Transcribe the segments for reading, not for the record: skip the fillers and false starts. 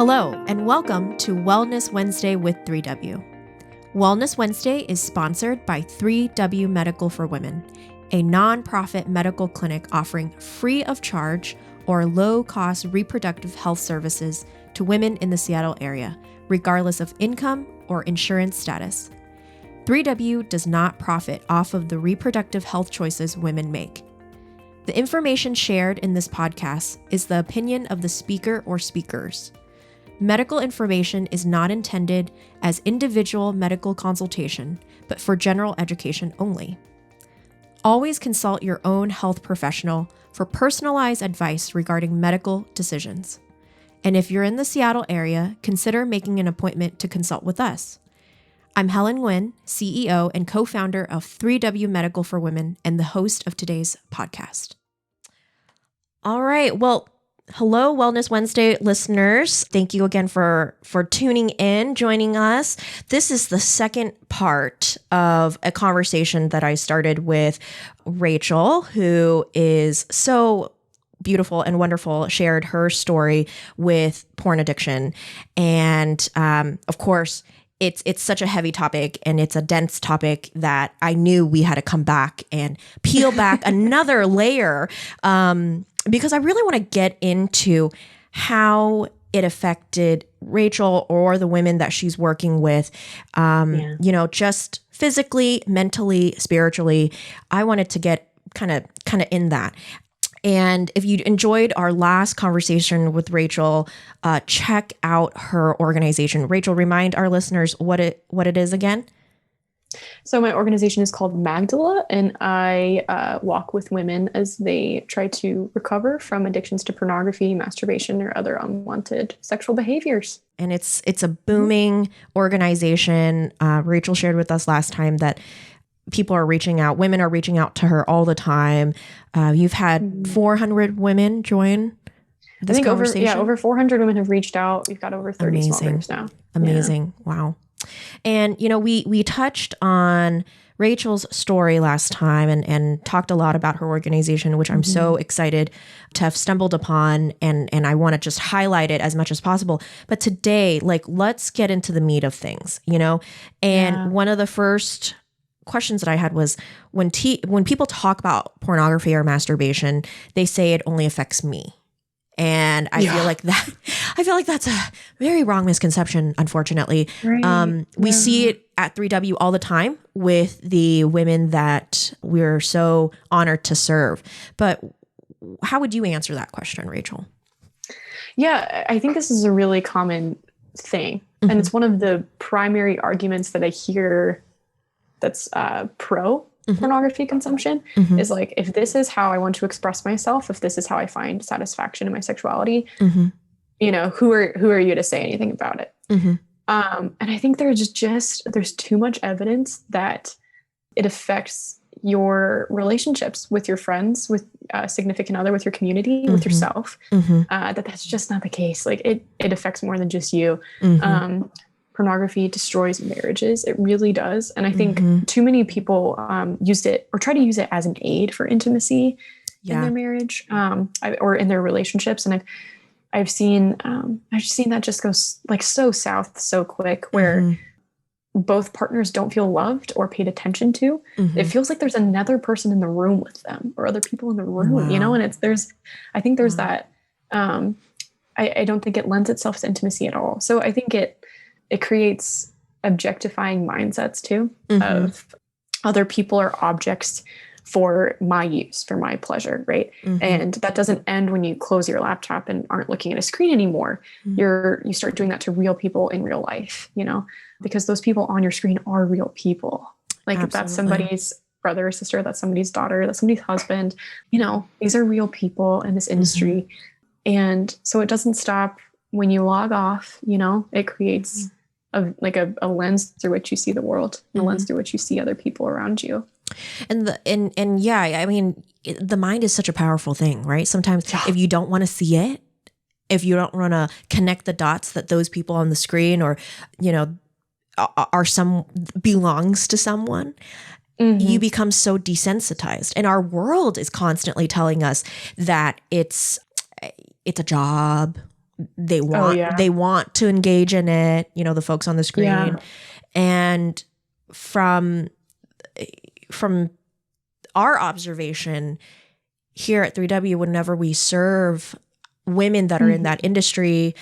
Hello, and welcome to Wellness Wednesday with 3W. Wellness Wednesday is sponsored by 3W Medical for Women, a nonprofit medical clinic offering free of charge or low-cost reproductive health services to women in the Seattle area, regardless of income or insurance status. 3W does not profit off of the reproductive health choices women make. The information shared in this podcast is the opinion of the speaker or speakers. Medical information is not intended as individual medical consultation, but for general education only. Always consult your own health professional for personalized advice regarding medical decisions. And if you're in the Seattle area, consider making an appointment to consult with us. I'm Helen Nguyen, CEO and co-founder of 3W Medical for Women and the host of today's podcast. All right, well, hello, Wellness Wednesday listeners. Thank you again for tuning in, joining us. This is the second part of a conversation that I started with Rachel, who is so beautiful and wonderful, shared her story with porn addiction. And of course, it's such a heavy topic and it's a dense topic that I knew we had to come back and peel back another layer because I really want to get into how it affected Rachel or the women that she's working with, just physically, mentally, spiritually. I wanted to get kind of in that. And if you enjoyed our last conversation with Rachel, check out her organization. Rachel, remind our listeners what it is again. So my organization is called Magdala, and I walk with women as they try to recover from addictions to pornography, masturbation, or other unwanted sexual behaviors. And it's a booming organization. Rachel shared with us last time that people are reaching out. Women are reaching out to her all the time. You've had 400 women join this conversation. Over 400 women have reached out. We've got over 30 small groups now. Amazing. Yeah. Wow. And, we touched on Rachel's story last time and talked a lot about her organization, which I'm so excited to have stumbled upon. And I want to just highlight it as much as possible. But today, let's get into the meat of things, And one of the first questions that I had was when people talk about pornography or masturbation, they say it only affects me. And I feel like that's a very wrong misconception, unfortunately. Right. We see it at 3W all the time with the women that we're so honored to serve. But how would you answer that question, Rachel? Yeah, I think this is a really common thing. And it's one of the primary arguments that I hear that's pro pornography consumption is like, if this is how I want to express myself, if this is how I find satisfaction in my sexuality, who are you to say anything about it? And I think there's too much evidence that it affects your relationships with your friends, with a significant other, with your community, with yourself, that's just not the case. Like it affects more than just you. Pornography destroys marriages. It really does. And I think too many people used it or try to use it as an aid for intimacy in their marriage or in their relationships. And I've seen that just go so south so quick where both partners don't feel loved or paid attention to. It feels like there's another person in the room with them or other people in the room, and I think there's that. I don't think it lends itself to intimacy at all. So I think it creates objectifying mindsets too of other people or objects for my use, for my pleasure, right? And that doesn't end when you close your laptop and aren't looking at a screen anymore. You start doing that to real people in real life, because those people on your screen are real people. Like if that's somebody's brother or sister, that's somebody's daughter, that's somebody's husband, these are real people in this industry. And so it doesn't stop when you log off, it creates a lens through which you see the world, a lens through which you see other people around you. And the mind is such a powerful thing, right? Sometimes if you don't want to see it, if you don't want to connect the dots that those people on the screen or, belongs to someone, you become so desensitized. And our world is constantly telling us that it's a job, they want to engage in it, you know, the folks on the screen. Yeah. And from our observation here at 3W, whenever we serve women that are in that industry,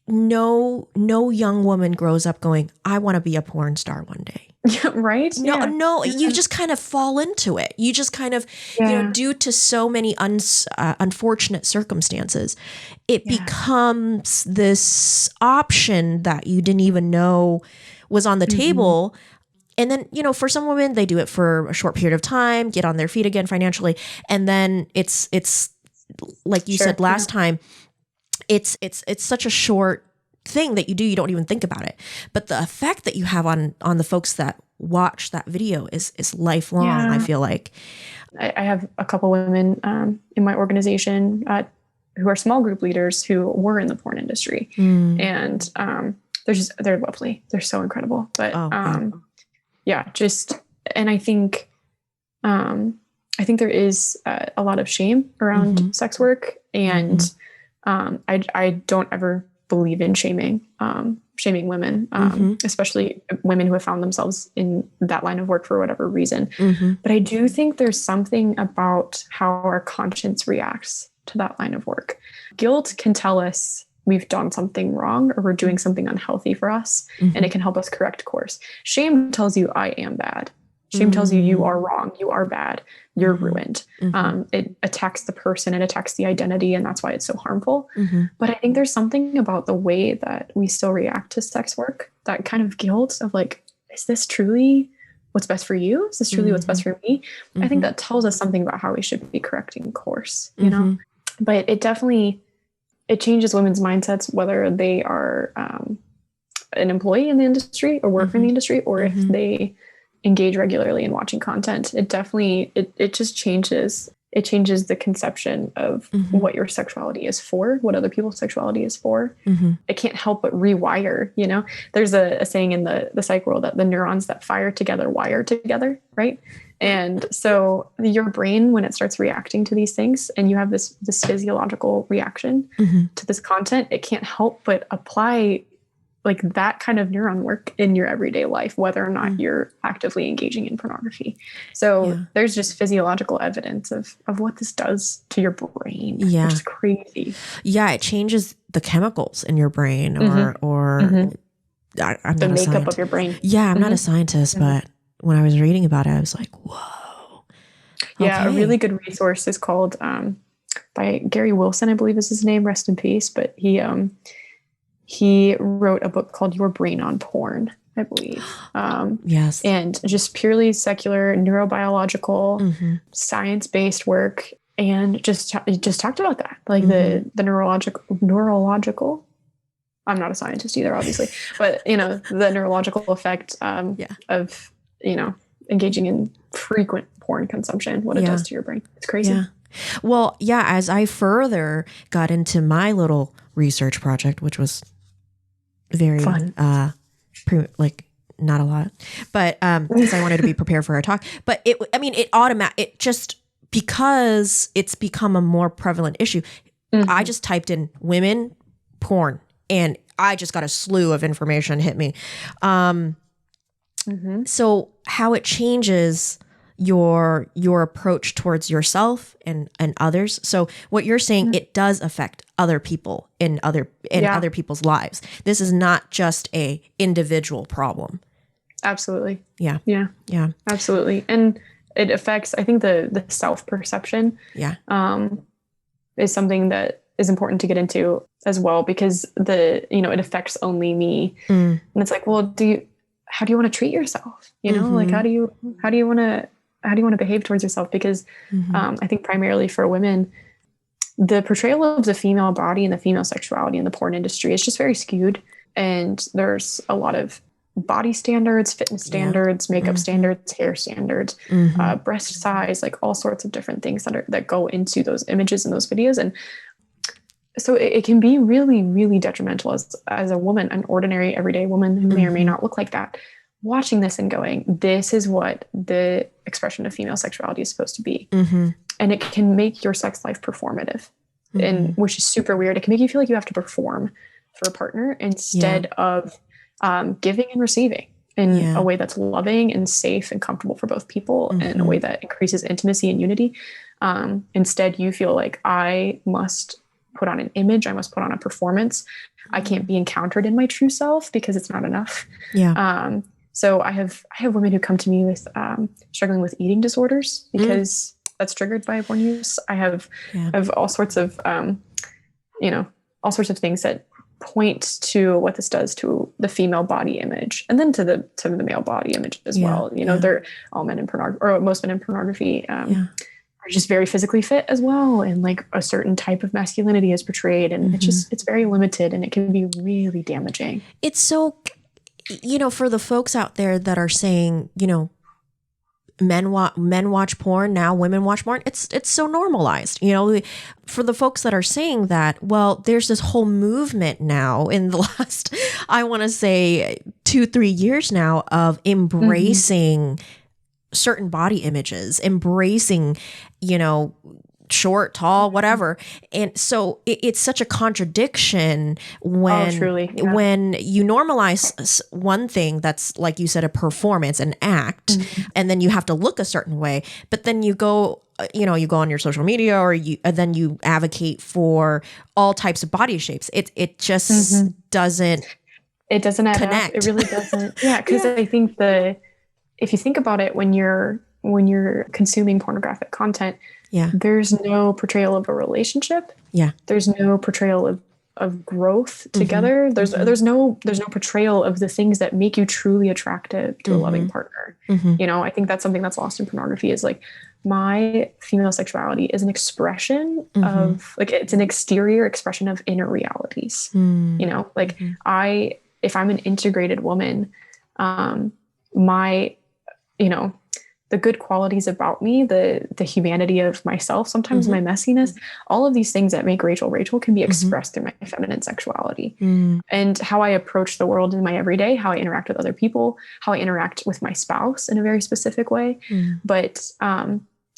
no young woman grows up going, I want to be a porn star one day. Yeah, right? No, you just kind of fall into it. You just kind of, you know, due to so many unfortunate circumstances, it becomes this option that you didn't even know was on the table. And then, you know, for some women, they do it for a short period of time, get on their feet again financially. And then it's like you said last time, it's such a short thing that you do, you don't even think about it. But the effect that you have on the folks that watch that video is lifelong, I feel like. I have a couple women in my organization who are small group leaders who were in the porn industry. And they're lovely. They're so incredible. But and I think there is a lot of shame around sex work, and I don't ever believe in shaming women, especially women who have found themselves in that line of work for whatever reason. But I do think there's something about how our conscience reacts to that line of work. Guilt can tell us we've done something wrong or we're doing something unhealthy for us, and it can help us correct course. Shame tells you I am bad. Shame tells you you are wrong, you are bad, you're ruined. It attacks the person, it attacks the identity, and that's why it's so harmful. But I think there's something about the way that we still react to sex work, that kind of guilt of like, is this truly what's best for you? Is this truly what's best for me? I think that tells us something about how we should be correcting course, you know? But it changes women's mindsets, whether they are an employee in the industry or work in the industry, or if they engage regularly in watching content. It definitely, it just changes. It changes the conception of what your sexuality is for, what other people's sexuality is for. It can't help but rewire, you know? There's a saying in the psych world that the neurons that fire together wire together, right? And so your brain, when it starts reacting to these things and you have this physiological reaction to this content, it can't help but apply like that kind of neuron work in your everyday life, whether or not you're actively engaging in pornography. So there's just physiological evidence of what this does to your brain, which is crazy. Yeah, it changes the chemicals in your brain or I'm the not makeup of your brain. Yeah, I'm not a scientist, but when I was reading about it, I was like, whoa. Yeah, a really good resource is called by Gary Wilson, I believe is his name, rest in peace. But he wrote a book called Your Brain on Porn, I believe. Yes. And just purely secular, neurobiological, science-based work. And just talked about that, like the neurological. I'm not a scientist either, obviously, but you know, the neurological effect of, you know, engaging in frequent porn consumption, what it does to your brain. It's crazy. Yeah. Well, yeah, as I further got into my little research project, which was very fun, not a lot, but because I wanted to be prepared for our talk. But it just because it's become a more prevalent issue. I just typed in women porn and I just got a slew of information hit me. So how it changes your approach towards yourself and others. So what you're saying, it does affect other people in other people's lives. This is not just a individual problem. Absolutely. Yeah. Absolutely. And it affects, I think, the self-perception is something that is important to get into as well, because it affects only me. And it's like, well, how do you want to treat yourself? You know, like how do you want to behave towards yourself? Because I think primarily for women, the portrayal of the female body and the female sexuality in the porn industry is just very skewed. And there's a lot of body standards, fitness standards, makeup standards, hair standards, breast size, like all sorts of different things that go into those images and those videos. And so it can be really, really detrimental as a woman, an ordinary everyday woman who may or may not look like that, watching this and going, this is what the expression of female sexuality is supposed to be. And it can make your sex life performative. and which is super weird. It can make you feel like you have to perform for a partner instead of giving and receiving in a way that's loving and safe and comfortable for both people, and in a way that increases intimacy and unity. Instead, you feel like I must put on an image, I must put on a performance. I can't be encountered in my true self because it's not enough. Yeah. So I have women who come to me with struggling with eating disorders because that's triggered by porn use. I have all sorts of all sorts of things that point to what this does to the female body image, and then to the male body image as well. They're all men in pornography, or most men in pornography are just very physically fit as well, and like a certain type of masculinity is portrayed, and it's very limited, and it can be really damaging. It's so, for the folks out there that are saying, men watch porn, now women watch porn, it's so normalized. For the folks that are saying that, well, there's this whole movement now in the last, I want to say 2-3 years now, of embracing certain body images, embracing, short, tall, whatever. And so it's such a contradiction when, when you normalize one thing that's, like you said, a performance, an act, and then you have to look a certain way, but then you go, you go on your social media, or then you advocate for all types of body shapes. It just doesn't. It doesn't add connect. Up. It really doesn't. Yeah. Cause I think if you think about it, when you're consuming pornographic content, there's no portrayal of a relationship. Yeah. There's no portrayal of growth together. There's no portrayal of the things that make you truly attractive to a loving partner. I think that's something that's lost in pornography, is like, my female sexuality is an expression of, like, it's an exterior expression of inner realities. If I'm an integrated woman, my, the good qualities about me, the humanity of myself, sometimes my messiness, all of these things that make Rachel can be expressed through my feminine sexuality, and how I approach the world in my everyday, how I interact with other people, how I interact with my spouse in a very specific way. But,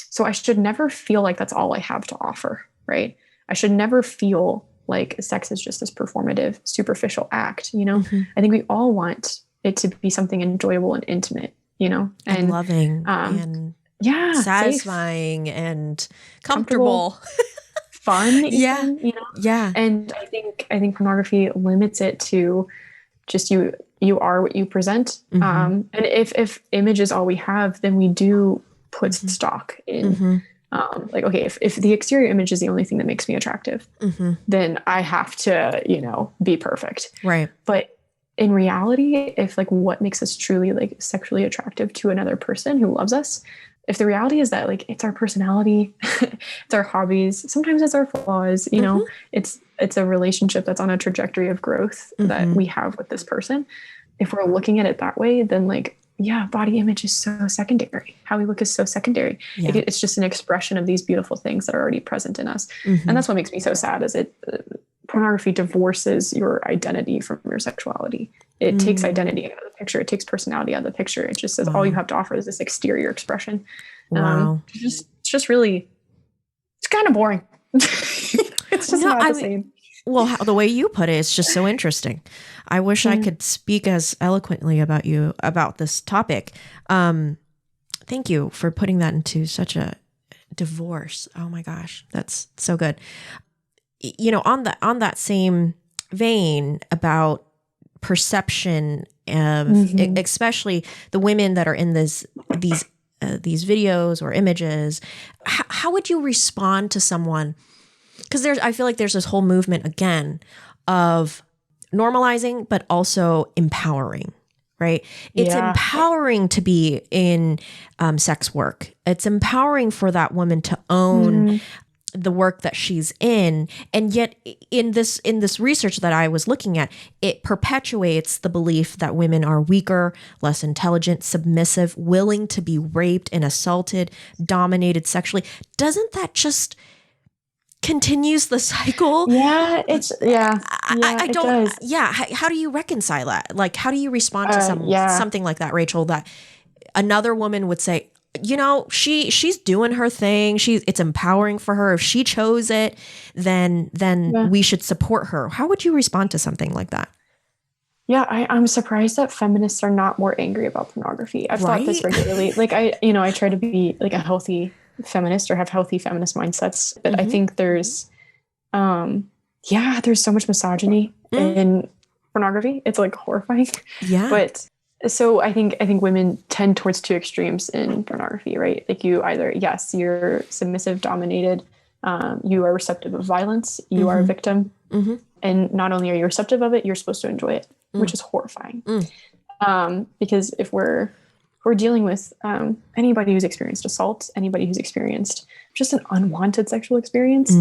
so I should never feel like that's all I have to offer, right? I should never feel like sex is just this performative, superficial act. I think we all want it to be something enjoyable and intimate, and loving, and satisfying, safe, and comfortable. Fun. Even, And I think pornography limits it to just you are what you present. And if image is all we have, then we do put stock in, like, okay, if the exterior image is the only thing that makes me attractive, then I have to, be perfect. Right. But in reality, if like what makes us truly like sexually attractive to another person who loves us, if the reality is that like it's our personality, it's our hobbies, sometimes it's our flaws, it's a relationship that's on a trajectory of growth that we have with this person. If we're looking at it that way, then like, body image is so secondary. How we look is so secondary. It's just an expression of these beautiful things that are already present in us. And that's what makes me so sad, is pornography divorces your identity from your sexuality. It takes identity out of the picture. It takes personality out of the picture. It just says all you have to offer is this exterior expression. It's just really, it's kind of boring. It's just not the same. Well, the way you put it, it's just so interesting. I wish I could speak as eloquently about this topic. Thank you for putting that into such a divorce. Oh my gosh, that's so good. On that same vein about perception of, especially the women that are in these videos or images, how would you respond to someone? Because I feel like there's this whole movement again of normalizing, but also empowering, right? It's empowering to be in sex work. It's empowering for that woman to own the work that she's in. And yet in this research that I was looking at, it perpetuates the belief that women are weaker, less intelligent, submissive, willing to be raped and assaulted, dominated sexually. Doesn't that just continues the cycle? I don't. Does. How do you reconcile that? Like, how do you respond to something like that, Rachel, that another woman would say, she's doing her thing. It's empowering for her. If she chose it, then we should support her. How would you respond to something like that? Yeah, I'm surprised that feminists are not more angry about pornography. I've thought this regularly. Like I try to be like a healthy feminist or have healthy feminist mindsets, but I think there's so much misogyny in pornography. It's like horrifying. Yeah. But so I think women tend towards two extremes in pornography, right? Like you either, yes, you're submissive, dominated, you are receptive of violence, you are a victim. And not only are you receptive of it, you're supposed to enjoy it, which is horrifying. Because if we're dealing with anybody who's experienced assault, anybody who's experienced just an unwanted sexual experience,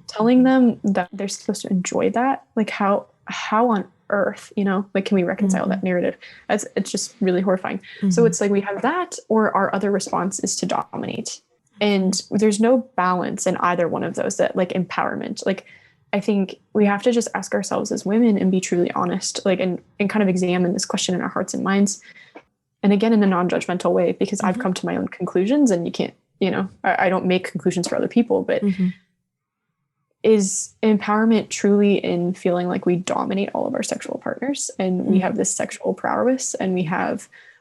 telling them that they're supposed to enjoy that, like how on earth, like can we reconcile that narrative? It's just really horrifying. So it's like we have that, or our other response is to dominate. And there's no balance in either one of those, that like empowerment. Like I think we have to just ask ourselves as women and be truly honest, like, and kind of examine this question in our hearts and minds. And again, in a non-judgmental way, because I've come to my own conclusions, and you can't, I don't make conclusions for other people, but is empowerment truly in feeling like we dominate all of our sexual partners, and we have this sexual prowess, and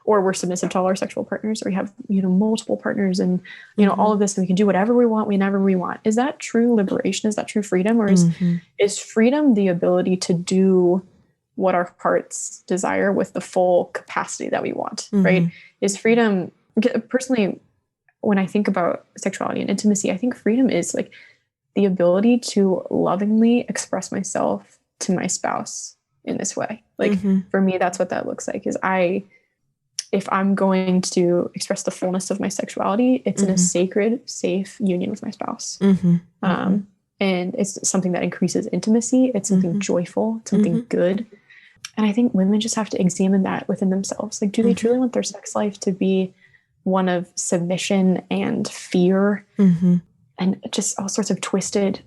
we're submissive to all our sexual partners, or we have, multiple partners, and, all of this, and we can do whatever we want, whenever we want. Is that true liberation? Is that true freedom? Or is freedom the ability to do what our hearts desire with the full capacity that we want, right? Is freedom, personally, when I think about sexuality and intimacy, I think freedom is like the ability to lovingly express myself to my spouse in this way. Like for me, that's what that looks like, is if I'm going to express the fullness of my sexuality, it's in a sacred, safe union with my spouse. And it's something that increases intimacy. It's something joyful, it's something good. And I think women just have to examine that within themselves. Like, do they truly want their sex life to be one of submission and fear and just all sorts of twisted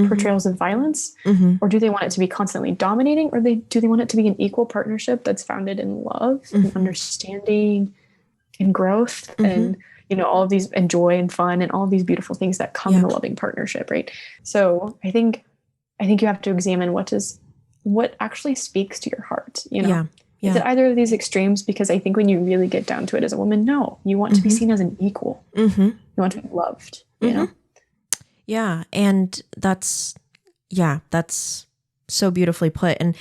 portrayals of violence? Or do they want it to be constantly dominating? Or do they want it to be an equal partnership that's founded in love and understanding and growth and, all of these, and joy and fun and all of these beautiful things that come in a loving partnership, right? So I think you have to examine what actually speaks to your heart, Is it either of these extremes? Because I think when you really get down to it as a woman, no, you want to be seen as an equal. You want to be loved, Yeah. And that's so beautifully put. And,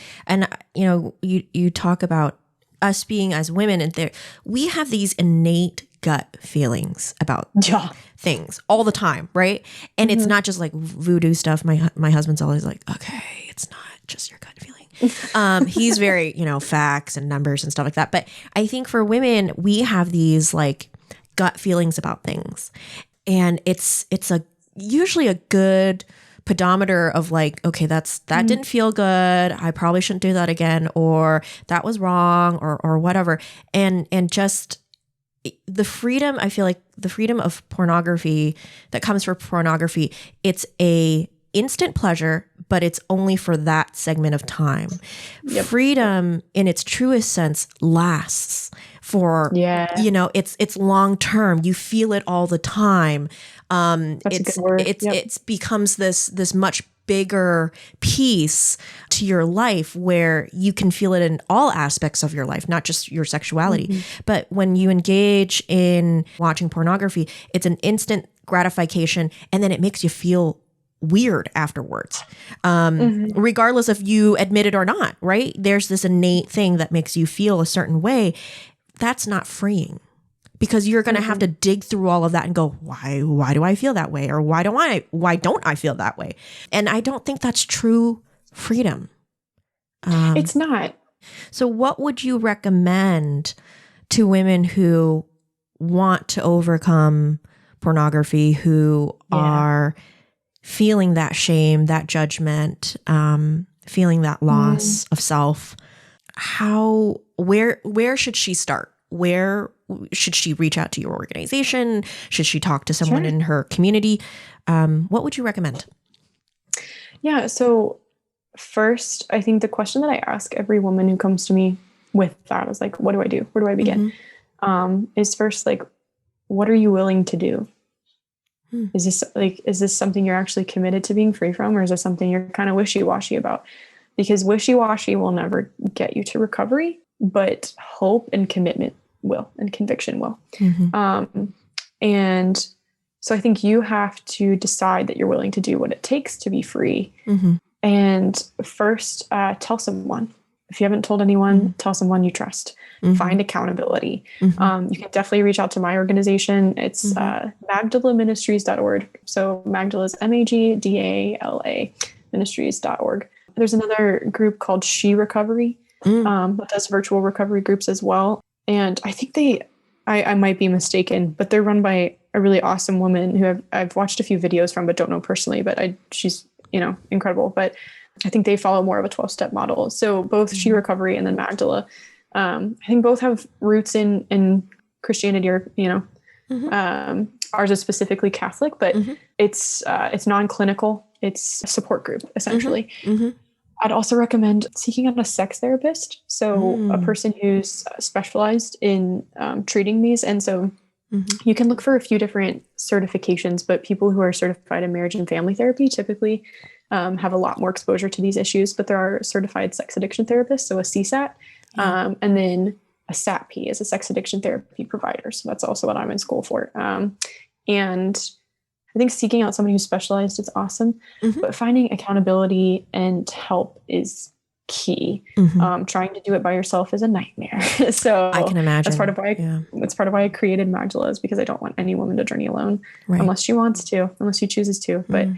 you talk about us being as women, and we have these innate gut feelings about things all the time. Right. And it's not just like voodoo stuff. My husband's always like, okay, it's not just your gut feeling. He's very, facts and numbers and stuff like that. But I think for women, we have these like gut feelings about things, and it's usually a good pedometer of like, okay, that didn't feel good. I probably shouldn't do that again, or that was wrong, or whatever. And just the freedom, I feel like the freedom of pornography that comes from pornography, it's a instant pleasure, but it's only for that segment of time. Freedom in its truest sense lasts for, it's long term. You feel it all the time. It becomes this much bigger piece to your life where you can feel it in all aspects of your life, not just your sexuality. But when you engage in watching pornography, it's an instant gratification, and then it makes you feel weird afterwards, regardless if you admit it or not, right? There's this innate thing that makes you feel a certain way. That's not freeing, because you're going to have to dig through all of that and go, why do I feel that way? Or why don't I feel that way? And I don't think that's true freedom. It's not. So what would you recommend to women who want to overcome pornography, who are feeling that shame, that judgment, feeling that loss of self? Where should she start? Where should she reach out to your organization? Should she talk to someone in her community? What would you recommend? Yeah. So first, I think the question that I ask every woman who comes to me with that is like, what do I do? Where do I begin? Is first like, what are you willing to do? Is this something you're actually committed to being free from, or is this something you're kind of wishy-washy about? Because wishy-washy will never get you to recovery, but hope and commitment will, and conviction will. And so I think you have to decide that you're willing to do what it takes to be free. And first, tell someone. If you haven't told anyone, tell someone you trust. Find accountability. You can definitely reach out to my organization. It's magdalaministries.org. So Magdala is MAGDALA ministries.org. There's another group called She Recovery that does virtual recovery groups as well. And I think I might be mistaken, but they're run by a really awesome woman who I've watched a few videos from, but don't know personally, but she's, incredible. But I think they follow more of a 12-step model. So both She Recovery and then Magdala, I think both have roots in Christianity, or, ours is specifically Catholic, but it's non-clinical. It's a support group, essentially. I'd also recommend seeking out a sex therapist. So a person who's specialized in treating these. And so you can look for a few different certifications, but people who are certified in marriage and family therapy typically have a lot more exposure to these issues. But there are certified sex addiction therapists, so a CSAT, and then a SATP is a sex addiction therapy provider. So that's also what I'm in school for. And I think seeking out somebody who's specialized is awesome, but finding accountability and help is key. Trying to do it by yourself is a nightmare. So I can imagine. That's part of why I created Magdala, is because I don't want any woman to journey alone, unless she wants to, unless she chooses to. But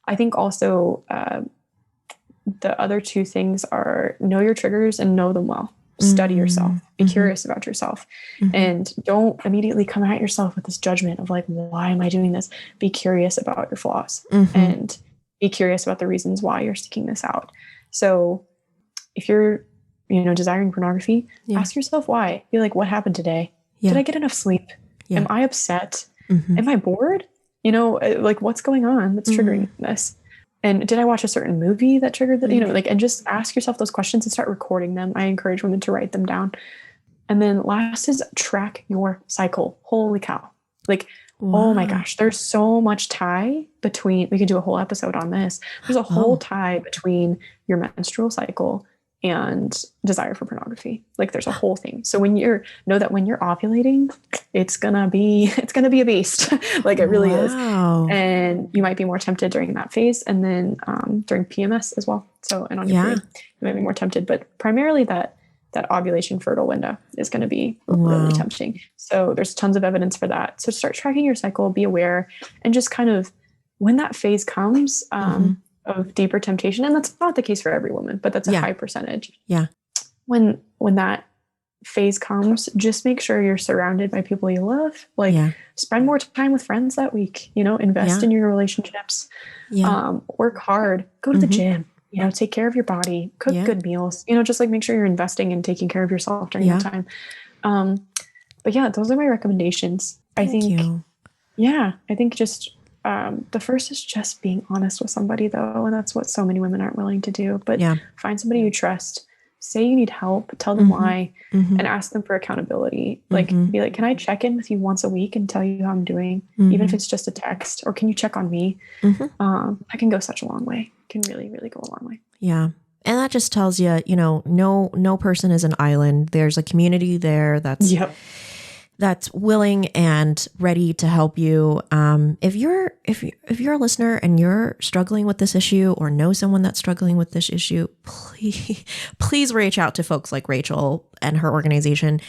I think also the other two things are know your triggers and know them well. Study yourself, be curious about yourself, and don't immediately come at yourself with this judgment of like, why am I doing this? Be curious about your flaws and be curious about the reasons why you're seeking this out. So if you're, desiring pornography, ask yourself why. Be like, what happened today? Did I get enough sleep? Am I upset? Am I bored? Like what's going on that's triggering this? And did I watch a certain movie that triggered that? And just ask yourself those questions and start recording them. I encourage women to write them down. And then last is track your cycle. Holy cow. Oh my gosh, there's so much tie between, we could do a whole episode on this. There's a whole tie between your menstrual cycle and desire for pornography. There's a whole thing. So when you're ovulating, it's gonna be a beast. It really is. And you might be more tempted during that phase, and then during PMS as well. So, and on your period, you might be more tempted, but primarily that ovulation fertile window is going to be really tempting. So there's tons of evidence for that. So start tracking your cycle, be aware, and just kind of when that phase comes, of deeper temptation, and that's not the case for every woman, but that's a high percentage. When that phase comes, just make sure you're surrounded by people you love. Spend more time with friends that week, invest in your relationships, work hard, go to the gym, take care of your body, cook good meals, just make sure you're investing in taking care of yourself during that time. But those are my recommendations. I think just the first is just being honest with somebody, though. And that's what so many women aren't willing to do. But find somebody you trust, say you need help, tell them why, and ask them for accountability. Be like, can I check in with you once a week and tell you how I'm doing? Even if it's just a text, or can you check on me? That can go such a long way. It can really, really go a long way. Yeah. And that just tells you, no person is an island. There's a community there that's willing and ready to help you. If you're a listener and you're struggling with this issue, or know someone that's struggling with this issue, please reach out to folks like Rachel and her organization.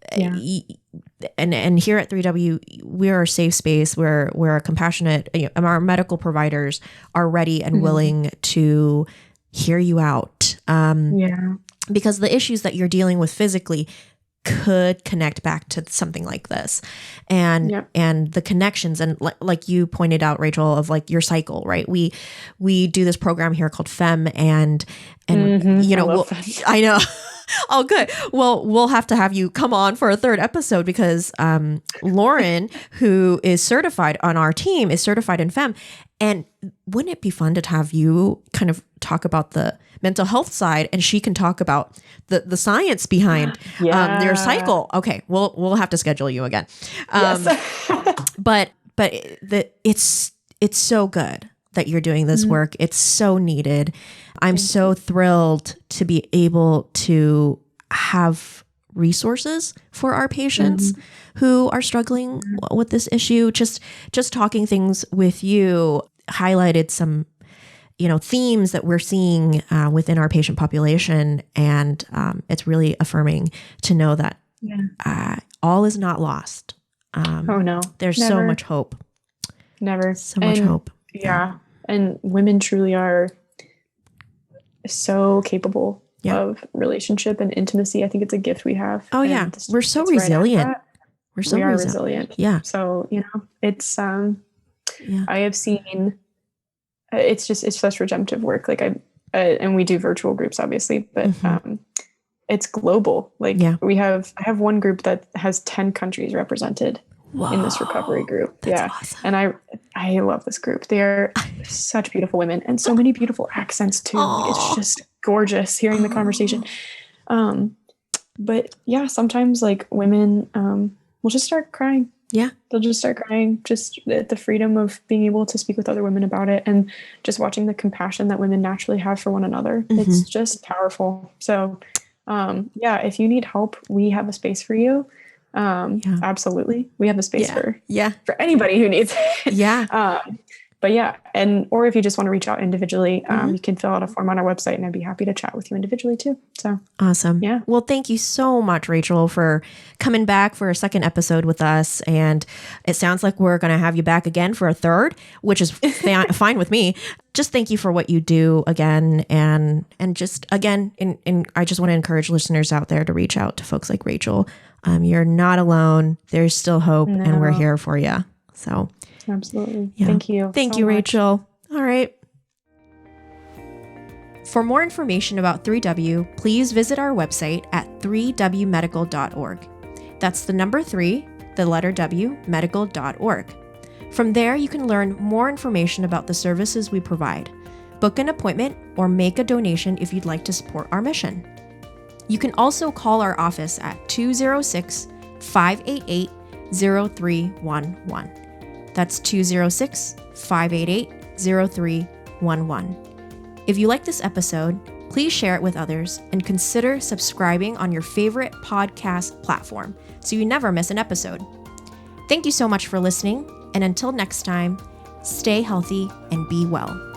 And here at 3W, we're a safe space. We're a compassionate, our medical providers are ready and willing to hear you out. Because the issues that you're dealing with physically could connect back to something like this, and the connections, and like you pointed out, Rachel, of your cycle, right? We do this program here called FEM, and I know Oh, good. Well, we'll have to have you come on for a third episode because Lauren, who is certified on our team, is certified in FEM. And wouldn't it be fun to have you kind of talk about the mental health side, and she can talk about the science behind your cycle? Okay, we'll have to schedule you again. Yes. but it's so good that you're doing this work. It's so needed. I'm so thrilled to be able to have resources for our patients who are struggling with this issue. Just talking things with you highlighted some, themes that we're seeing within our patient population. And it's really affirming to know that all is not lost. Oh no, there's so much hope. Never. So much hope. Yeah. And women truly are so capable of relationship and intimacy. I think it's a gift we have. Oh yeah. We're so resilient. We're so resilient. Yeah. So, it's, I have seen, it's such redemptive work. Like and we do virtual groups obviously, but, it's global. Like I have one group that has 10 countries represented. Whoa, in this recovery group. That's awesome. And I love this group. They are such beautiful women and so many beautiful accents too. It's just gorgeous hearing the conversation. But yeah, sometimes like women will just start crying. Yeah. They'll just start crying, just the freedom of being able to speak with other women about it and just watching the compassion that women naturally have for one another. It's just powerful. So if you need help, we have a space for you. Absolutely. We have a space for anybody who needs it. Or if you just want to reach out individually, you can fill out a form on our website and I'd be happy to chat with you individually too. So awesome. Yeah. Well, thank you so much, Rachel, for coming back for a second episode with us. And it sounds like we're going to have you back again for a third, which is fine with me. Just thank you for what you do again. And just again, I just want to encourage listeners out there to reach out to folks like Rachel. You're not alone. There's still hope and we're here for you. So absolutely. Yeah. Thank you. Thank you, Rachel. All right. For more information about 3W, please visit our website at 3wmedical.org. That's the number 3, the letter W, medical.org. From there, you can learn more information about the services we provide, book an appointment, or make a donation if you'd like to support our mission. You can also call our office at 206-588-0311. That's 206-588-0311. If you like this episode, please share it with others and consider subscribing on your favorite podcast platform so you never miss an episode. Thank you so much for listening, and until next time, stay healthy and be well.